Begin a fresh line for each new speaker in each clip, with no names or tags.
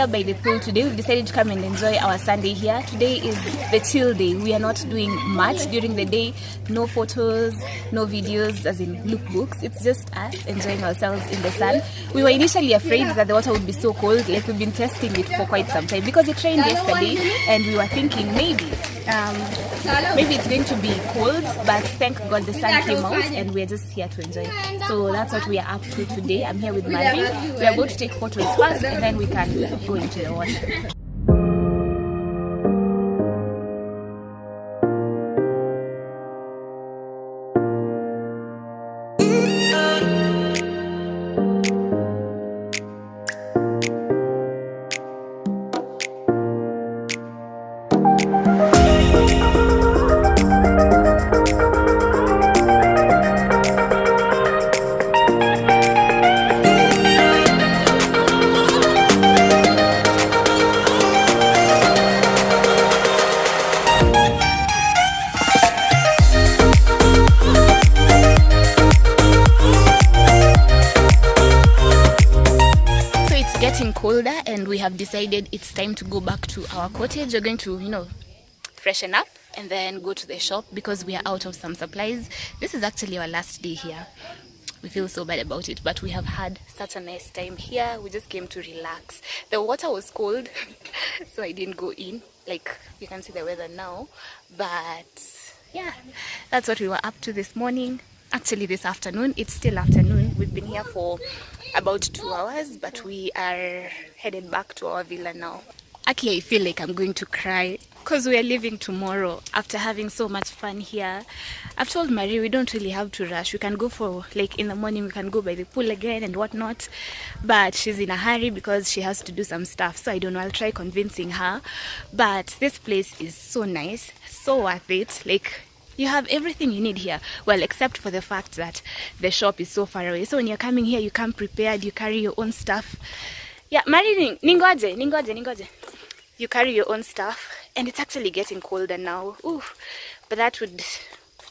here by the pool today. We've decided to come and enjoy our Sunday here. Today is the chill day. We are not doing much during the day. No photos, no videos as in lookbooks. It's just us enjoying ourselves in the sun. We were initially afraid that the water would be so cold. Like, we've been testing it for quite some time because it rained yesterday and we were thinking maybe it's going to be cold, but thank God the sun came out and we're just here to enjoy. So that's what we are up to today. I'm here with Marie. We are going to take photos first and then we can go into the water. Getting colder and we have decided it's time to go back to our cottage. We're going to, freshen up and then go to the shop because we are out of some supplies. This is actually our last day here. We feel so bad about it, but we have had such a nice time here. We just came to relax. The water was cold so I didn't go in. Like, you can see the weather now, but yeah, that's what we were up to this morning. Actually this afternoon. It's still afternoon. We've been here for about 2 hours, but we are headed back to our villa now. Actually, I feel like I'm going to cry because we are leaving tomorrow after having so much fun here. I've told Marie we don't really have to rush. We can go for, like, in the morning we can go by the pool again and whatnot, but she's in a hurry because she has to do some stuff. So I don't know, I'll try convincing her. But this place is so nice, so worth it. Like, you have everything you need here. Well, except for the fact that the shop is so far away. So when you're coming here, you come prepared, you carry your own stuff. Yeah, Mari, ningoje. You carry your own stuff. And it's actually getting colder now. Ooh, but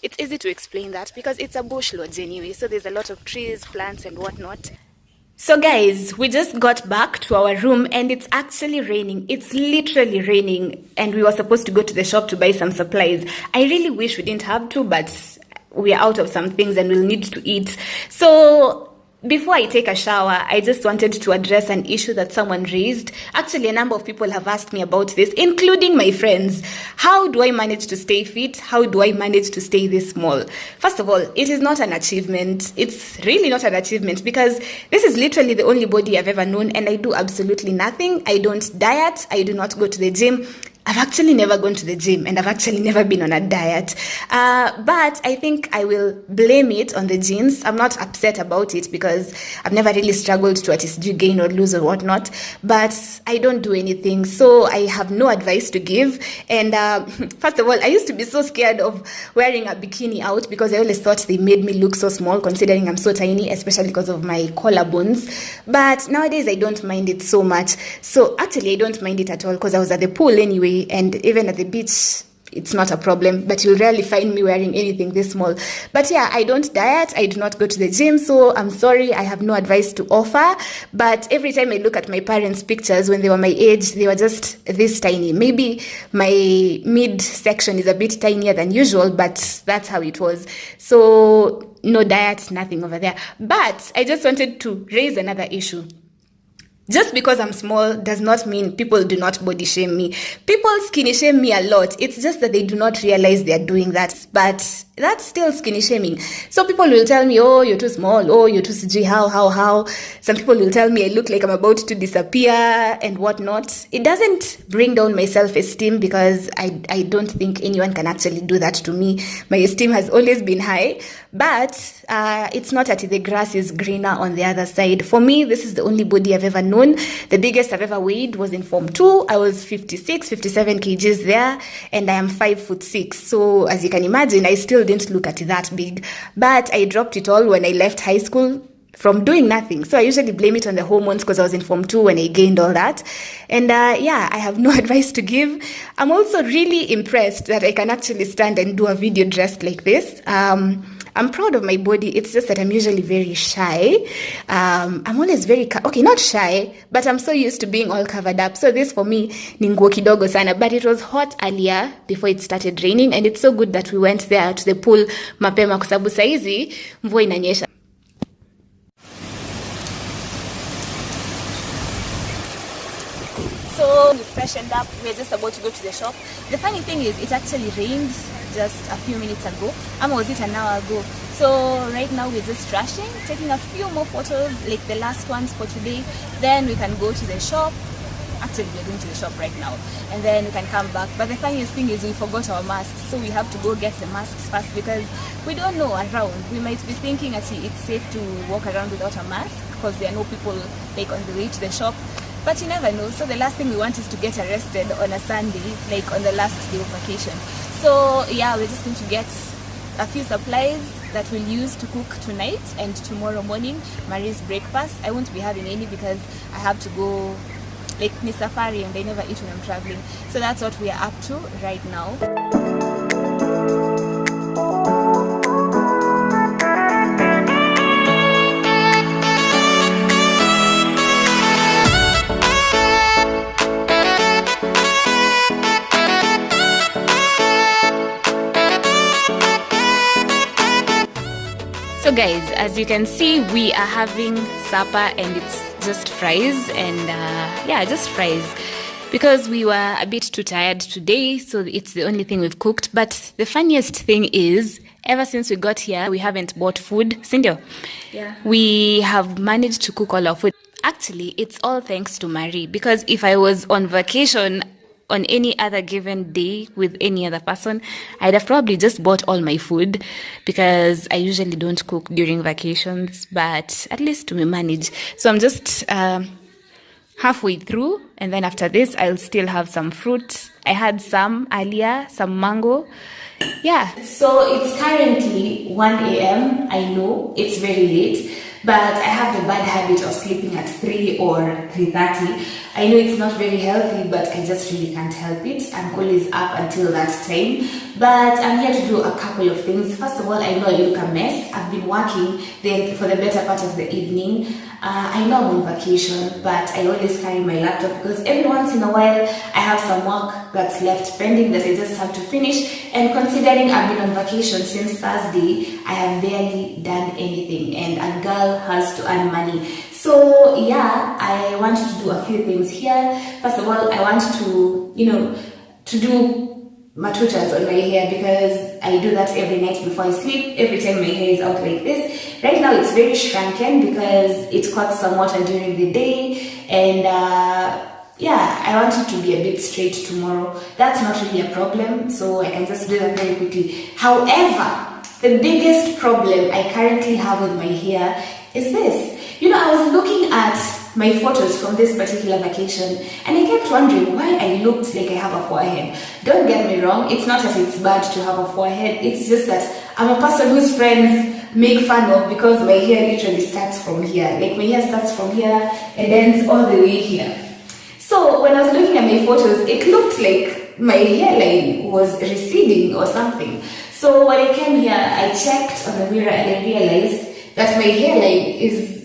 it's easy to explain that because it's a bush lodge anyway. So there's a lot of trees, plants and whatnot. So guys, we just got back to our room and it's actually raining. It's literally raining and we were supposed to go to the shop to buy some supplies. I really wish we didn't have to, but we are out of some things and we'll need to eat. So before I take a shower, I just wanted to address an issue that someone raised. Actually, a number of people have asked me about this, including my friends. How do I manage to stay fit? How do I manage to stay this small? First of all, it is not an achievement. It's really not an achievement because this is literally the only body I've ever known and I do absolutely nothing. I don't diet. I do not go to the gym. I've actually never gone to the gym and I've actually never been on a diet. But I think I will blame it on the genes. I'm not upset about it because I've never really struggled to at least gain or lose or whatnot. But I don't do anything. So I have no advice to give. And first of all, I used to be so scared of wearing a bikini out because I always thought they made me look so small considering I'm so tiny, especially because of my collarbones. But nowadays I don't mind it so much. So actually I don't mind it at all because I was at the pool anyway. And even at the beach, it's not a problem, but you'll rarely find me wearing anything this small. But yeah, I don't diet, I do not go to the gym, so I'm sorry, I have no advice to offer. But every time I look at my parents' pictures when they were my age, they were just this tiny. Maybe my mid-section is a bit tinier than usual, but that's how it was. So no diet, nothing over there. But I just wanted to raise another issue. Just because I'm small does not mean people do not body shame me. People skinny shame me a lot. It's just that they do not realize they're doing that. But that's still skinny shaming. So people will tell me, oh, you're too small. Oh, you're too skinny. How. Some people will tell me I look like I'm about to disappear and whatnot. It doesn't bring down my self-esteem because I don't think anyone can actually do that to me. My esteem has always been high. But it's not that the grass is greener on the other side. For me, this is the only body I've ever known. The biggest I've ever weighed was in Form 2. I was 57 kgs there, and I am 5'6". So as you can imagine, I still didn't look at that big. But I dropped it all when I left high school from doing nothing. So I usually blame it on the hormones because I was in Form 2 when I gained all that. And yeah, I have no advice to give. I'm also really impressed that I can actually stand and do a video dressed like this. I'm proud of my body. It's just that I'm usually very shy. I'm always very, okay, not shy, but I'm so used to being all covered up. So this for me, ni nguo kidogo sana. But it was hot earlier before it started raining. And it's so good that we went there to the pool mapema kwa sababu saizi mvua inanyesha. So we freshened up. We're just about to go to the shop. The funny thing is, it actually rained just a few minutes ago. Was it an hour ago? So right now we're just rushing, taking a few more photos, like the last ones for today. Then we can go to the shop. Actually, we're going to the shop right now, and then we can come back. But the funniest thing is we forgot our masks, so we have to go get the masks first because we don't know around. We might be thinking actually it's safe to walk around without a mask because there are no people like on the way to the shop. But you never know. So the last thing we want is to get arrested on a Sunday, like on the last day of vacation. So yeah, we're just going to get a few supplies that we'll use to cook tonight and tomorrow morning, Marie's breakfast. I won't be having any because I have to go like ni safari and I never eat when I'm traveling. So that's what we are up to right now. So guys, as you can see, we are having supper and it's just fries and yeah, just fries because we were a bit too tired today, so it's the only thing we've cooked. But the funniest thing is, ever since we got here, we haven't bought food. Cindy, yeah, we have managed to cook all our food. Actually, it's all thanks to Marie, because if I was on vacation on any other given day with any other person, I'd have probably just bought all my food because I usually don't cook during vacations, but at least we manage. So I'm just halfway through, and then after this I'll still have some fruit. I had some earlier, some mango. Yeah, so it's currently 1 a.m. I know it's very late, but I have the bad habit of sleeping at 3 or 3:30. I know it's not very healthy, but I just really can't help it. I'm always up until that time. But I'm here to do a couple of things. First of all, I know I look a mess. I've been working for the better part of the evening. I know I'm on vacation, but I always carry my laptop because every once in a while I have some work that's left pending that I just have to finish. And considering I've been on vacation since Thursday, I have barely done anything, and a girl has to earn money. So yeah, I want to do a few things here. First of all, I want to, to do matutas on my hair because I do that every night before I sleep, every time my hair is out like this. Right now it's very shrunken because it caught some water during the day, and yeah, I want it to be a bit straight tomorrow. That's not really a problem, so I can just do that very quickly. However, the biggest problem I currently have with my hair is this. I was looking at my photos from this particular vacation and I kept wondering why I looked like I have a forehead. Don't get me wrong, it's not that it's bad to have a forehead, it's just that I'm a person whose friends make fun of because my hair literally starts from here. Like my hair starts from here and ends all the way here. So when I was looking at my photos, it looked like my hairline was receding or something. So when I came here, I checked on the mirror and I realized that my hairline is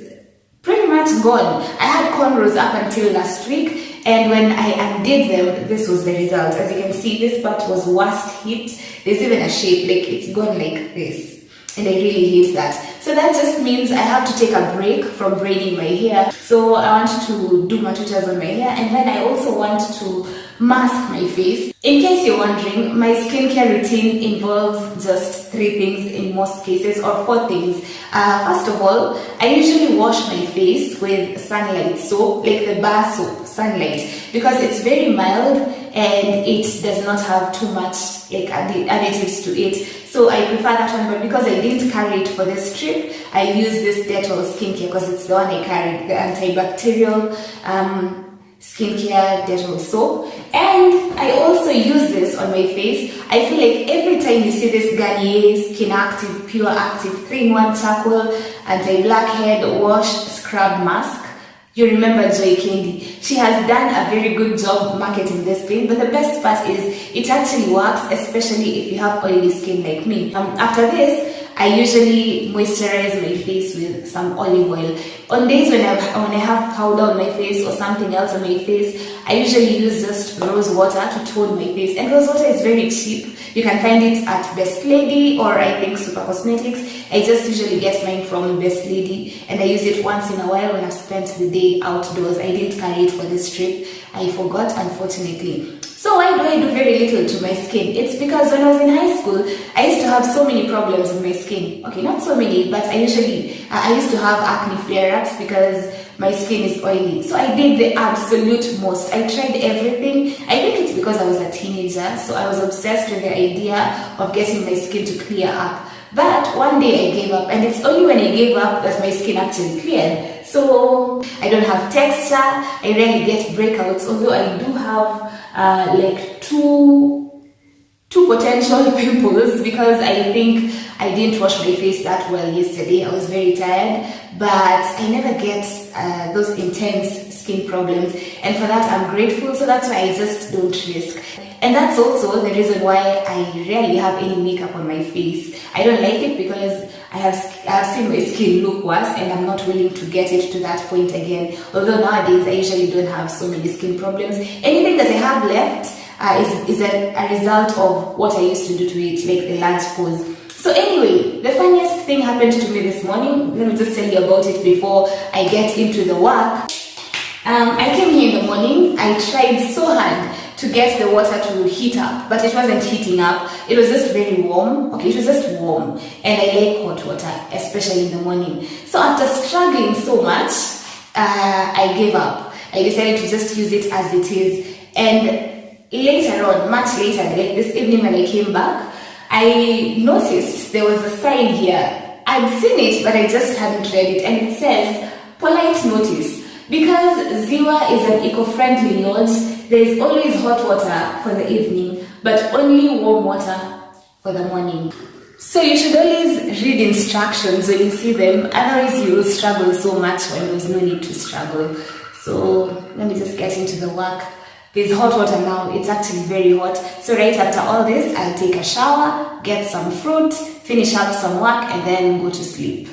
pretty much gone. I had cornrows up until last week, and when I undid them, this was the result. As you can see, this part was worst hit. There's even a shape, like it's gone like this, and I really hate that. So that just means I have to take a break from braiding my hair. So I want to do matutas on my hair, and then I also want to mask my face. In case you're wondering, my skincare routine involves just 3 things in most cases, or 4 things. First of all, I usually wash my face with Sunlight soap, like the bar soap, Sunlight, because it's very mild and it does not have too much like additives to it. So I prefer that one, but because I didn't carry it for this trip, I use this Dettol skincare because it's the one I carried, the antibacterial skincare Dettol soap. And I also use this on my face. I feel like every time you see this Garnier Skin Active Pure Active 3-in-1 Charcoal Anti-Blackhead Wash Scrub Mask, you remember Joy Candy. She has done a very good job marketing this thing, but the best part is it actually works, especially if you have oily skin like me. After this, I usually moisturize my face with some olive oil. On days when I have powder on my face or something else on my face, I usually use just rose water to tone my face. And rose water is very cheap. You can find it at Best Lady or I think Super Cosmetics. I just usually get mine from Best Lady and I use it once in a while when I've spent the day outdoors. I didn't carry it for this trip. I forgot, unfortunately. So why do I do very little to my skin? It's because when I was in high school, I used to have so many problems with my skin. Okay, not so many, but I used to have acne flare-ups because my skin is oily. So I did the absolute most. I tried everything. I think it's because I was a teenager, so I was obsessed with the idea of getting my skin to clear up. But one day I gave up, and it's only when I gave up that my skin actually cleared. So I don't have texture, I rarely get breakouts, although I do have like two potential pimples because I think I didn't wash my face that well yesterday. I was very tired, but I never get those intense skin problems, and for that I'm grateful. So that's why I just don't risk. And that's also the reason why I rarely have any makeup on my face. I don't like it because I have seen my skin look worse and I'm not willing to get it to that point again. Although nowadays I usually don't have so many skin problems. Anything that I have left is a result of what I used to do to it, like the large pores. So anyway, the funniest thing happened to me this morning. Let me just tell you about it before I get into the work. I came here in the morning. I tried so hard to get the water to heat up, but it wasn't heating up. It was just very warm. Okay, it was just warm, and I like hot water, especially in the morning. So after struggling so much, I gave up. I decided to just use it as it is. And later on, much later, like this evening when I came back, I noticed there was a sign here. I'd seen it, but I just hadn't read it, and it says, polite notice. Because Ziwa is an eco-friendly lodge, there is always hot water for the evening, but only warm water for the morning. So you should always read instructions when you see them, otherwise you will struggle so much when there's no need to struggle. So let me just get into the work. There's hot water now, it's actually very hot. So right after all this, I'll take a shower, get some fruit, finish up some work, and then go to sleep.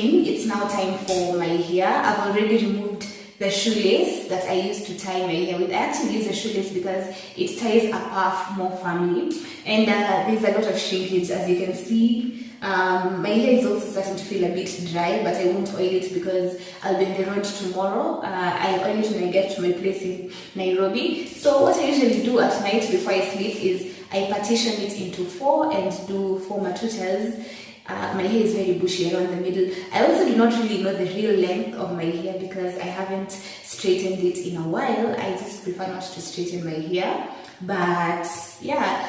It's now time for my hair. I've already removed the shoelace that I used to tie my hair with. I actually use a shoelace because it ties a puff more firmly, and there's a lot of shrinkage, as you can see. My hair is also starting to feel a bit dry, but I won't oil it because I'll be on the road tomorrow. I'll oil it when I get to my place in Nairobi. So what I usually do at night before I sleep is I partition it into 4 and do 4 matutas. My hair is very bushy around the middle. I also do not really know the real length of my hair because I haven't straightened it in a while. I just prefer not to straighten my hair. But yeah,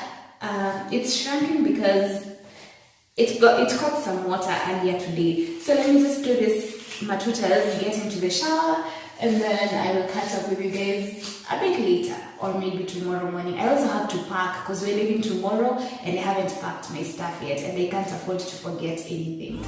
it's shrunken because it caught some water earlier today. So let me just do this matutas, get into the shower, and then I will catch up with you guys a bit later or maybe tomorrow morning. I also have to pack because we're leaving tomorrow and I haven't packed my stuff yet and I can't afford to forget anything.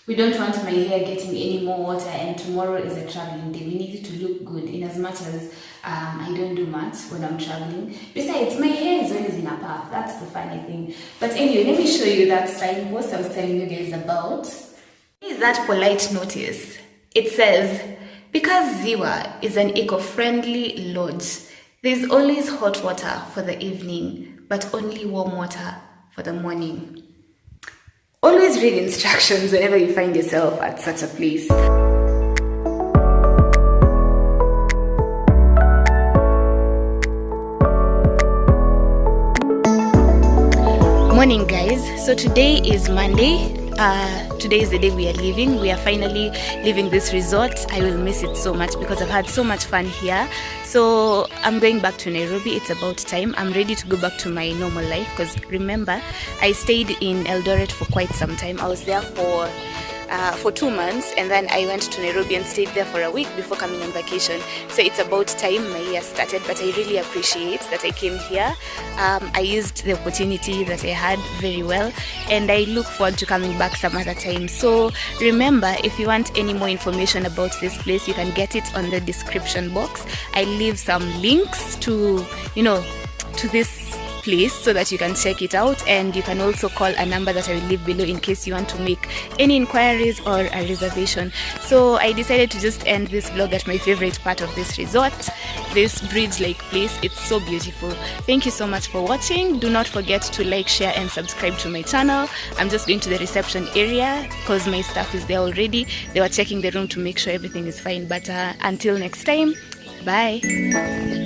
We don't want my hair getting any more water, and tomorrow is a traveling day. We need it to look good in as much as I don't do much when I'm traveling. Besides, my hair is always in a puff. That's the funny thing. But anyway, let me show you that signpost I was telling you guys about. Is that polite notice? It says, because Ziwa is an eco-friendly lodge, There's always hot water for the evening, but only warm water for the morning. Always read instructions whenever you find yourself at such a place. Morning guys, so today is Monday. Today is the day we are leaving. We are finally leaving this resort. I will miss it so much because I've had so much fun here. So I'm going back to Nairobi. It's about time. I'm ready to go back to my normal life because remember, I stayed in Eldoret for quite some time. I was there for 2 months, and then I went to Nairobi and stayed there for a week before coming on vacation. So it's about time my year started, but I really appreciate that I came here. I used the opportunity that I had very well, and I look forward to coming back some other time. So remember, if you want any more information about this place, you can get it on the description box. I leave some links to this place so that you can check it out, and you can also call a number that I will leave below in case you want to make any inquiries or a reservation. So I decided to just end this vlog at my favorite part of this resort, this bridge-like place. It's so beautiful. Thank you so much for watching. Do not forget to like, share and subscribe to my channel. I'm just going to the reception area because my staff is there already. They were checking the room to make sure everything is fine, but until next time, bye.